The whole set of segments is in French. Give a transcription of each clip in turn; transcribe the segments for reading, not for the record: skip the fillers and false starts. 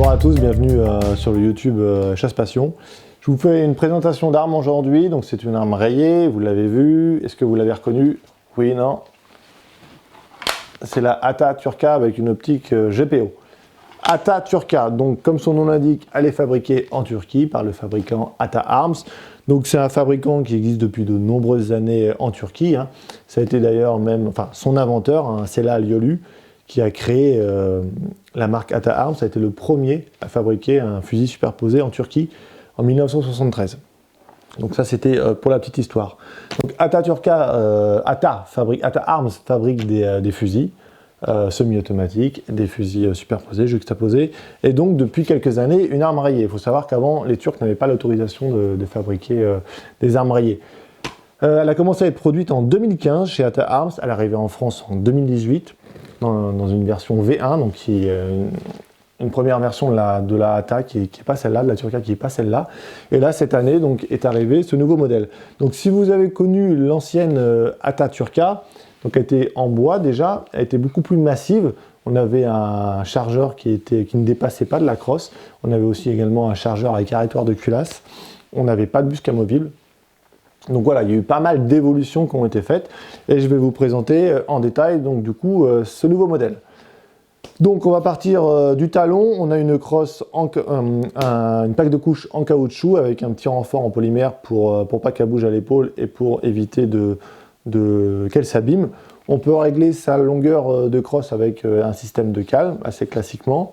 Bonjour à tous, bienvenue sur le YouTube Chasse Passion. Je vous fais une présentation d'arme aujourd'hui, donc c'est une arme rayée, vous l'avez vue, est-ce que vous l'avez reconnue? Oui, non? C'est la Ata Turca avec une optique GPO. Ata Turca, donc comme son nom l'indique, elle est fabriquée en Turquie par le fabricant Ata Arms. Donc c'est un fabricant qui existe depuis de nombreuses années en Turquie. Ça a été d'ailleurs même, enfin son inventeur, Celal Yolu, qui a créé la marque Ata Arms. Ça a été le premier à fabriquer un fusil superposé en Turquie en 1973. Donc ça c'était pour la petite histoire. Donc Ata Turca, Ata Arms fabrique des fusils semi-automatiques, des fusils superposés, juxtaposés, et donc depuis quelques années une arme rayée. Il faut savoir qu'avant les Turcs n'avaient pas l'autorisation de fabriquer des armes rayées. Elle a commencé à être produite en 2015 chez Ata Arms, elle est arrivée en France en 2018 dans une version V1, donc qui est une première version de la Ata qui n'est pas celle-là, de la Turca qui n'est pas celle-là. Et là, cette année, donc, est arrivé ce nouveau modèle. Donc si vous avez connu l'ancienne Ata Turca, donc elle était en bois déjà, elle était beaucoup plus massive. On avait un chargeur qui ne dépassait pas de la crosse. On avait aussi également un chargeur avec arrêtoir de culasse. On n'avait pas de busque amovible. Donc voilà, il y a eu pas mal d'évolutions qui ont été faites. Et je vais vous présenter en détail donc du coup ce nouveau modèle. Donc on va partir du talon. On a une crosse, une plaque de couche en caoutchouc avec un petit renfort en polymère pour pas qu'elle bouge à l'épaule et pour éviter qu'elle s'abîme. On peut régler sa longueur de crosse avec un système de cale, assez classiquement.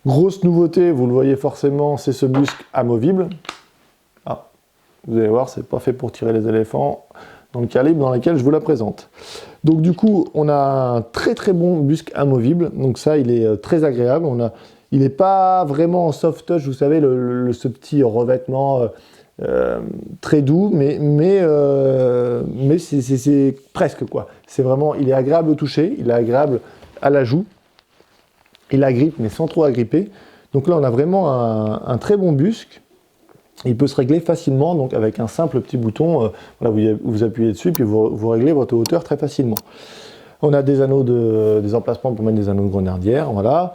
Grosse nouveauté, vous le voyez forcément, c'est ce busque amovible. Ah, vous allez voir, c'est pas fait pour tirer les éléphants dans le calibre dans lequel je vous la présente. Donc du coup, on a un très très bon busque amovible. Donc ça, il est très agréable. Il n'est pas vraiment en soft touch, vous savez, ce petit revêtement très doux, mais c'est presque quoi. C'est vraiment, il est agréable au toucher, il est agréable à la joue, il agrippe mais sans trop agripper. Donc là on a vraiment un très bon busque. Il peut se régler facilement, donc avec un simple petit bouton, voilà, vous appuyez dessus puis vous réglez votre hauteur très facilement. On a des anneaux des emplacements pour mettre des anneaux de grenadière, voilà.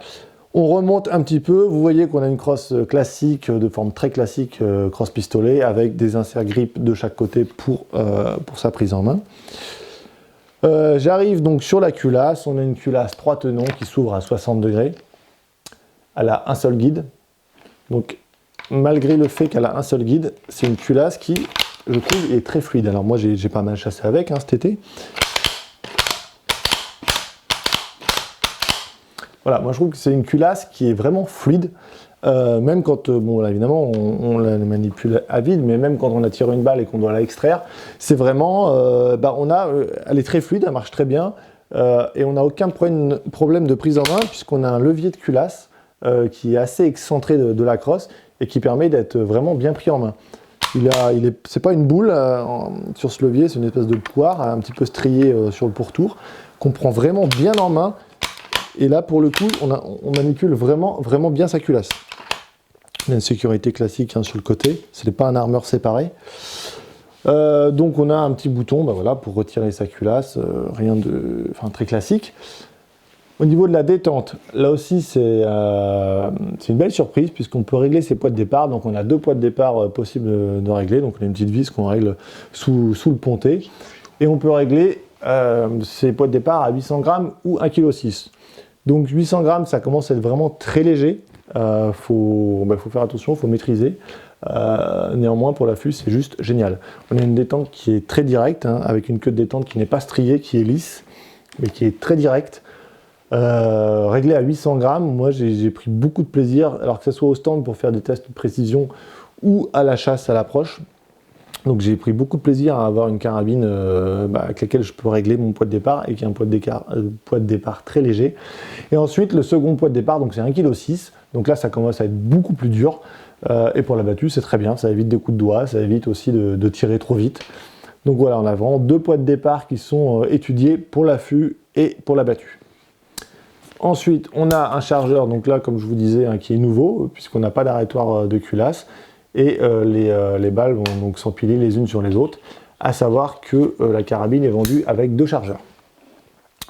On remonte un petit peu, vous voyez qu'on a une crosse classique, de forme très classique, crosse pistolet, avec des inserts grippe de chaque côté pour sa prise en main. J'arrive donc sur la culasse, on a une culasse 3 tenons qui s'ouvre à 60 degrés. Elle a un seul guide, donc malgré le fait qu'elle a un seul guide, c'est une culasse qui, je trouve, est très fluide. Alors moi j'ai pas mal chassé avec cet été. Voilà, moi je trouve que c'est une culasse qui est vraiment fluide, même quand, bon là, évidemment on la manipule à vide, mais même quand on a tiré une balle et qu'on doit la extraire, c'est vraiment, elle est très fluide, elle marche très bien, et on n'a aucun problème de prise en main, puisqu'on a un levier de culasse qui est assez excentré de la crosse, et qui permet d'être vraiment bien pris en main. C'est pas une boule sur ce levier, c'est une espèce de poire, un petit peu striée sur le pourtour, qu'on prend vraiment bien en main. Et là, pour le coup, on manipule vraiment bien sa culasse. Il y a une sécurité classique sur le côté, ce n'est pas un armeur séparé. Donc on a un petit bouton voilà, pour retirer sa culasse, rien de très classique. Au niveau de la détente, là aussi c'est une belle surprise puisqu'on peut régler ses poids de départ. Donc on a 2 poids de départ possibles de régler. Donc on a une petite vis qu'on règle sous le pontet. Et on peut régler ses poids de départ à 800 grammes ou 1,6 kg. Donc 800 grammes, ça commence à être vraiment très léger. Faut faire attention, il faut maîtriser. Néanmoins, pour l'affût, c'est juste génial. On a une détente qui est très directe, avec une queue de détente qui n'est pas striée, qui est lisse, mais qui est très directe. Réglé à 800 grammes, moi j'ai pris beaucoup de plaisir, alors que ce soit au stand pour faire des tests de précision ou à la chasse à l'approche. Donc j'ai pris beaucoup de plaisir à avoir une carabine avec laquelle je peux régler mon poids de départ et qui a un poids de départ très léger. Et ensuite le second poids de départ, donc c'est 1,6 kg. Donc là ça commence à être beaucoup plus dur. Et pour la battue c'est très bien, ça évite des coups de doigt, ça évite aussi de tirer trop vite. Donc voilà, on a vraiment 2 poids de départ qui sont étudiés pour l'affût et pour la battue. Ensuite on a un chargeur, donc là comme je vous disais, qui est nouveau, puisqu'on n'a pas d'arrêtoir de culasse. Et les balles vont donc s'empiler les unes sur les autres, à savoir que la carabine est vendue avec 2 chargeurs.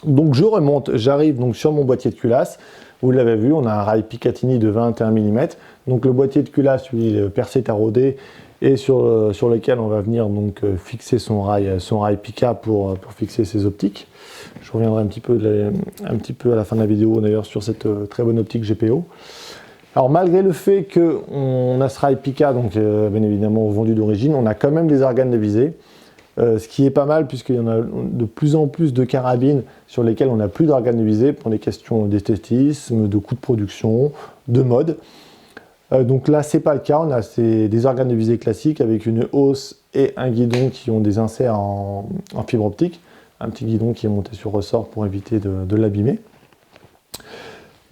Donc je remonte, j'arrive donc sur mon boîtier de culasse. Vous l'avez vu, on a un rail Picatinny de 21 mm. Donc le boîtier de culasse, lui, percé taraudé, et sur lequel on va venir donc fixer son rail Pica pour fixer ses optiques. Je reviendrai un petit peu à la fin de la vidéo d'ailleurs sur cette très bonne optique GPO. Alors malgré le fait qu'on a ce rail Pica, donc bien évidemment vendu d'origine, on a quand même des organes de visée. Ce qui est pas mal puisqu'il y en a de plus en plus de carabines sur lesquelles on n'a plus d'organes de visée pour des questions d'esthétisme, de coût de production, de mode. Donc là, c'est pas le cas. On a des organes de visée classiques avec une hausse et un guidon qui ont des inserts en fibre optique. Un petit guidon qui est monté sur ressort pour éviter de l'abîmer.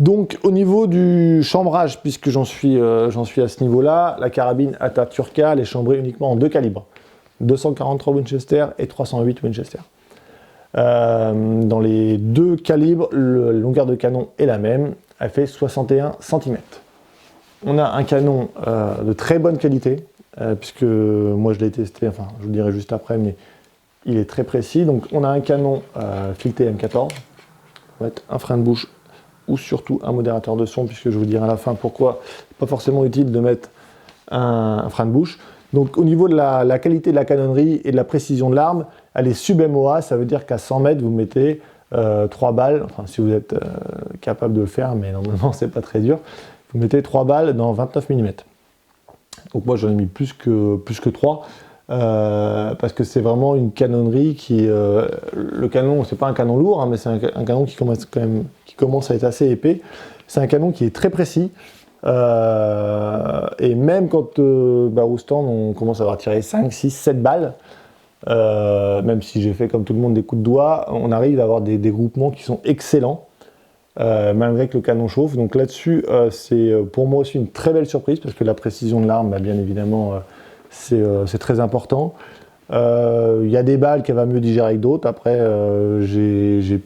Donc au niveau du chambrage, puisque j'en suis à ce niveau-là, la carabine Ataturka elle est chambrée uniquement en 2 calibres. 243 Winchester et 308 Winchester. Dans les 2 calibres, la longueur de canon est la même, elle fait 61 cm. On a un canon de très bonne qualité, puisque moi je l'ai testé, enfin je vous le dirai juste après, mais il est très précis. Donc on a un canon fileté M14, on va mettre un frein de bouche ou surtout un modérateur de son, puisque je vous dirai à la fin pourquoi c'est pas forcément utile de mettre un frein de bouche. Donc au niveau de la qualité de la canonnerie et de la précision de l'arme, elle est sub-MOA, ça veut dire qu'à 100 mètres, vous mettez 3 balles, enfin si vous êtes capable de le faire, mais normalement c'est pas très dur, vous mettez 3 balles dans 29 mm. Donc moi j'en ai mis plus que 3, parce que c'est vraiment une canonnerie qui... le canon, c'est pas un canon lourd, hein, mais c'est un canon qui commence à être assez épais. C'est un canon qui est très précis. Et même quand au stand on commence à avoir tiré 5, 6, 7 balles, même si j'ai fait comme tout le monde des coups de doigt, on arrive à avoir des groupements qui sont excellents, malgré que le canon chauffe. Donc là-dessus, c'est pour moi aussi une très belle surprise, parce que la précision de l'arme, bien évidemment, c'est très important. Il y a des balles qu'elle va mieux digérer que d'autres. Après, j'ai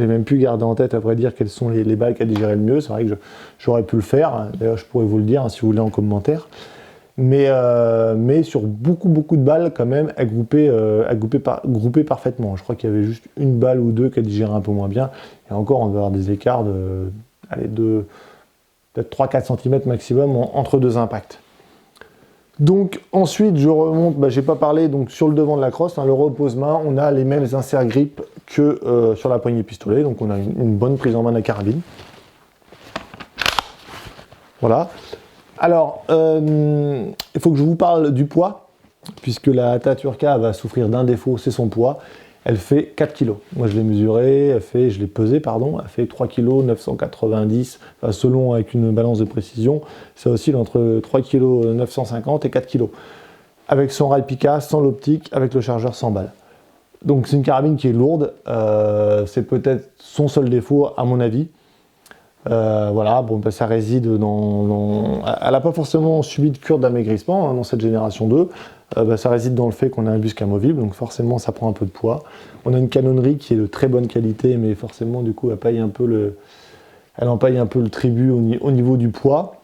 même pu garder en tête, à vrai dire, quelles sont les balles qu'elle digérait le mieux. C'est vrai que j'aurais pu le faire. D'ailleurs, je pourrais vous le dire si vous voulez en commentaire. Mais sur beaucoup de balles, quand même, elle groupait parfaitement. Je crois qu'il y avait juste une balle ou deux qu'elle digérait un peu moins bien. Et encore, on va avoir des écarts de peut-être 3-4 cm maximum entre 2 impacts. Donc ensuite je remonte, j'ai pas parlé, donc sur le devant de la crosse, le repose-main, on a les mêmes inserts grip que sur la poignée pistolet, donc on a une bonne prise en main de la carabine. Voilà. Alors, il faut que je vous parle du poids, puisque la Ataturka va souffrir d'un défaut, c'est son poids. Elle fait 4 kg. Moi je l'ai mesuré, je l'ai pesé, pardon, elle fait 3 kg 990, enfin, selon avec une balance de précision, ça oscille entre 3 kg 950 et 4 kg. Avec son rail Pica, sans l'optique, avec le chargeur 100 balles. Donc c'est une carabine qui est lourde, c'est peut-être son seul défaut à mon avis. Voilà, bon, ça réside dans... Elle n'a pas forcément subi de cure d'amaigrissement dans cette génération 2. Ça réside dans le fait qu'on a un busque amovible, donc forcément ça prend un peu de poids. On a une canonnerie qui est de très bonne qualité, mais forcément du coup elle en paye un peu le tribut au niveau du poids.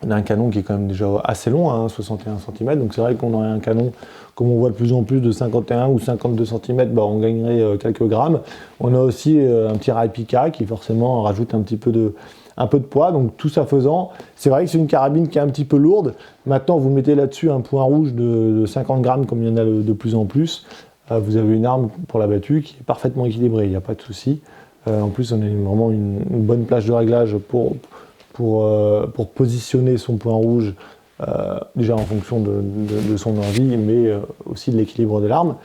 On a un canon qui est quand même déjà assez long, 61 cm, donc c'est vrai qu'on aurait un canon, comme on voit de plus en plus, de 51 ou 52 cm, on gagnerait quelques grammes. On a aussi un petit rail Pica qui forcément rajoute un peu de poids, donc tout ça faisant, c'est vrai que c'est une carabine qui est un petit peu lourde. Maintenant vous mettez là-dessus un point rouge de 50 grammes comme il y en a de plus en plus, vous avez une arme pour la battue qui est parfaitement équilibrée, il n'y a pas de souci. En plus on a vraiment une bonne plage de réglage pour positionner son point rouge, déjà en fonction de son envie, mais aussi de l'équilibre de l'arme.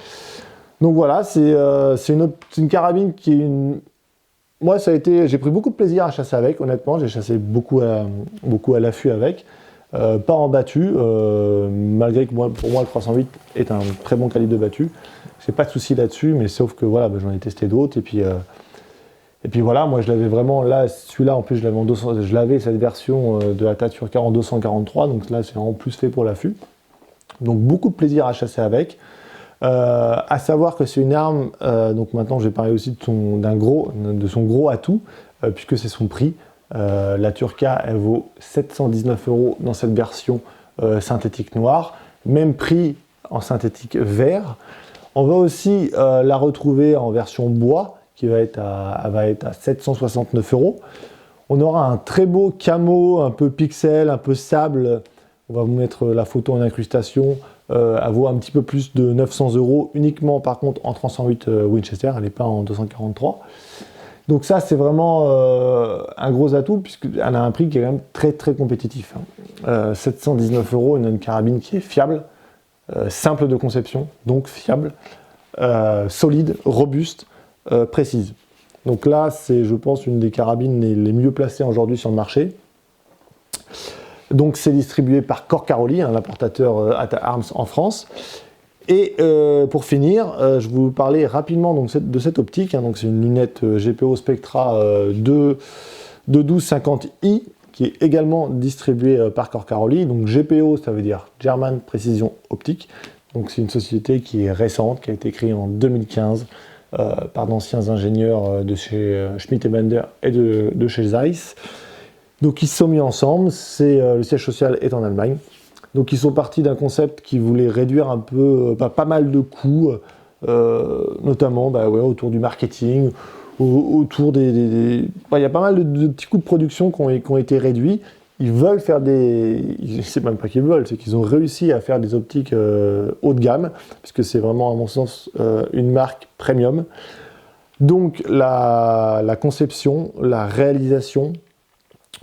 Donc voilà, c'est une carabine qui est Moi, j'ai pris beaucoup de plaisir à chasser avec, honnêtement. J'ai chassé beaucoup à l'affût avec, pas en battu, malgré que pour moi le 308 est un très bon calibre de battu. J'ai pas de souci là-dessus, mais sauf que voilà, j'en ai testé d'autres et puis voilà, moi je l'avais vraiment là, celui-là en plus je l'avais cette version de la Ataturka en 243, donc là c'est en plus fait pour l'affût. Donc beaucoup de plaisir à chasser avec. À savoir que c'est une arme, donc maintenant je vais parler aussi de son gros atout, puisque c'est son prix. La Turca elle vaut 719 € dans cette version synthétique noire, même prix en synthétique vert. On va aussi la retrouver en version bois, qui va être à 769 €. On aura un très beau camo, un peu pixel, un peu sable. On va vous mettre la photo en incrustation. Elle vaut un petit peu plus de 900 € uniquement par contre en 308 Winchester, elle n'est pas en 243. Donc ça c'est vraiment un gros atout puisqu'elle a un prix qui est quand même très très compétitif. 719 €, on a une carabine qui est fiable, simple de conception, donc fiable, solide, robuste, précise. Donc là c'est je pense une des carabines les mieux placées aujourd'hui sur le marché. Donc c'est distribué par Corcaroli, l'importateur At Arms en France. Et pour finir, je vais vous parler rapidement donc, de cette optique. Donc c'est une lunette GPO Spectra 1250i qui est également distribuée par Corcaroli. Donc GPO, ça veut dire German Precision Optique. Donc c'est une société qui est récente, qui a été créée en 2015 par d'anciens ingénieurs de chez Schmidt & Bender et de chez Zeiss. Donc ils se sont mis ensemble, le siège social est en Allemagne. Donc ils sont partis d'un concept qui voulait réduire un peu, pas mal de coûts, notamment autour du marketing, autour il y a pas mal de petits coûts de production qui ont été réduits. Ils veulent faire c'est même pas qu'ils veulent, c'est qu'ils ont réussi à faire des optiques haut de gamme, puisque c'est vraiment à mon sens une marque premium. Donc la conception, la réalisation,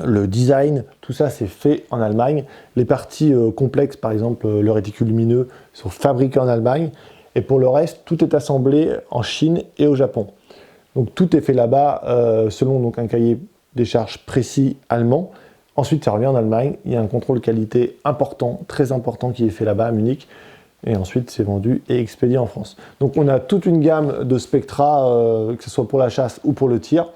le design, tout ça c'est fait en Allemagne. Les parties complexes, par exemple le réticule lumineux, sont fabriquées en Allemagne. Et pour le reste, tout est assemblé en Chine et au Japon. Donc tout est fait là-bas selon donc, un cahier des charges précis allemand. Ensuite, ça revient en Allemagne. Il y a un contrôle qualité important, très important, qui est fait là-bas à Munich. Et ensuite, c'est vendu et expédié en France. Donc on a toute une gamme de Spectra, que ce soit pour la chasse ou pour le tir.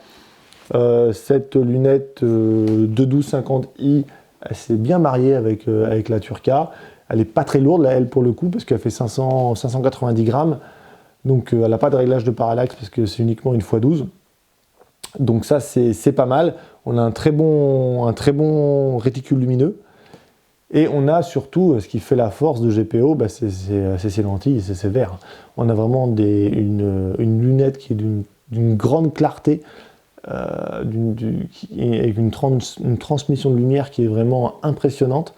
Cette lunette de 1250i, elle s'est bien mariée avec la Turca. Elle n'est pas très lourde, là, elle, pour le coup, parce qu'elle fait 590 grammes. Donc, elle n'a pas de réglage de parallaxe, parce que c'est uniquement une x12. Donc ça, c'est pas mal. On a un très bon réticule lumineux. Et on a surtout, ce qui fait la force de GPO, c'est ces lentilles, c'est ces verres. On a vraiment une lunette qui est d'une grande clarté, avec une transmission de lumière qui est vraiment impressionnante.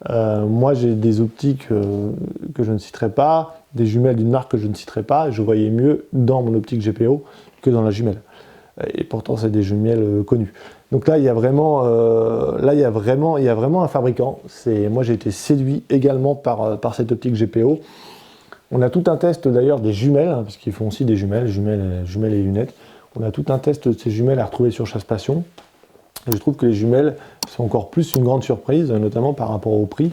Moi j'ai des optiques que je ne citerai pas, des jumelles d'une marque que je ne citerai pas, et je voyais mieux dans mon optique GPO que dans la jumelle. Et pourtant c'est des jumelles connues. Donc là il y a vraiment, un fabricant. Moi j'ai été séduit également par cette optique GPO. On a tout un test d'ailleurs des jumelles, parce qu'ils font aussi des jumelles et lunettes. On a tout un test de ces jumelles à retrouver sur Chasse Passion. Et je trouve que les jumelles sont encore plus une grande surprise, notamment par rapport au prix,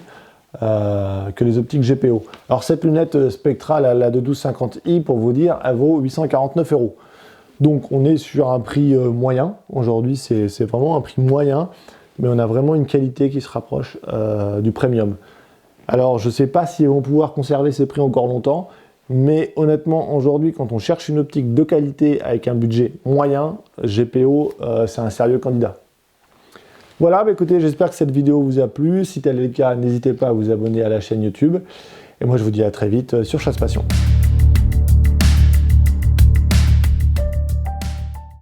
que les optiques GPO. Alors cette lunette Spectra, la de 1250i, pour vous dire, elle vaut 849 €. Donc on est sur un prix moyen. Aujourd'hui, c'est vraiment un prix moyen, mais on a vraiment une qualité qui se rapproche du premium. Alors je ne sais pas si ils vont pouvoir conserver ces prix encore longtemps, mais honnêtement, aujourd'hui, quand on cherche une optique de qualité avec un budget moyen, GPO, c'est un sérieux candidat. Voilà, écoutez, j'espère que cette vidéo vous a plu. Si tel est le cas, n'hésitez pas à vous abonner à la chaîne YouTube. Et moi, je vous dis à très vite sur Chasse Passion.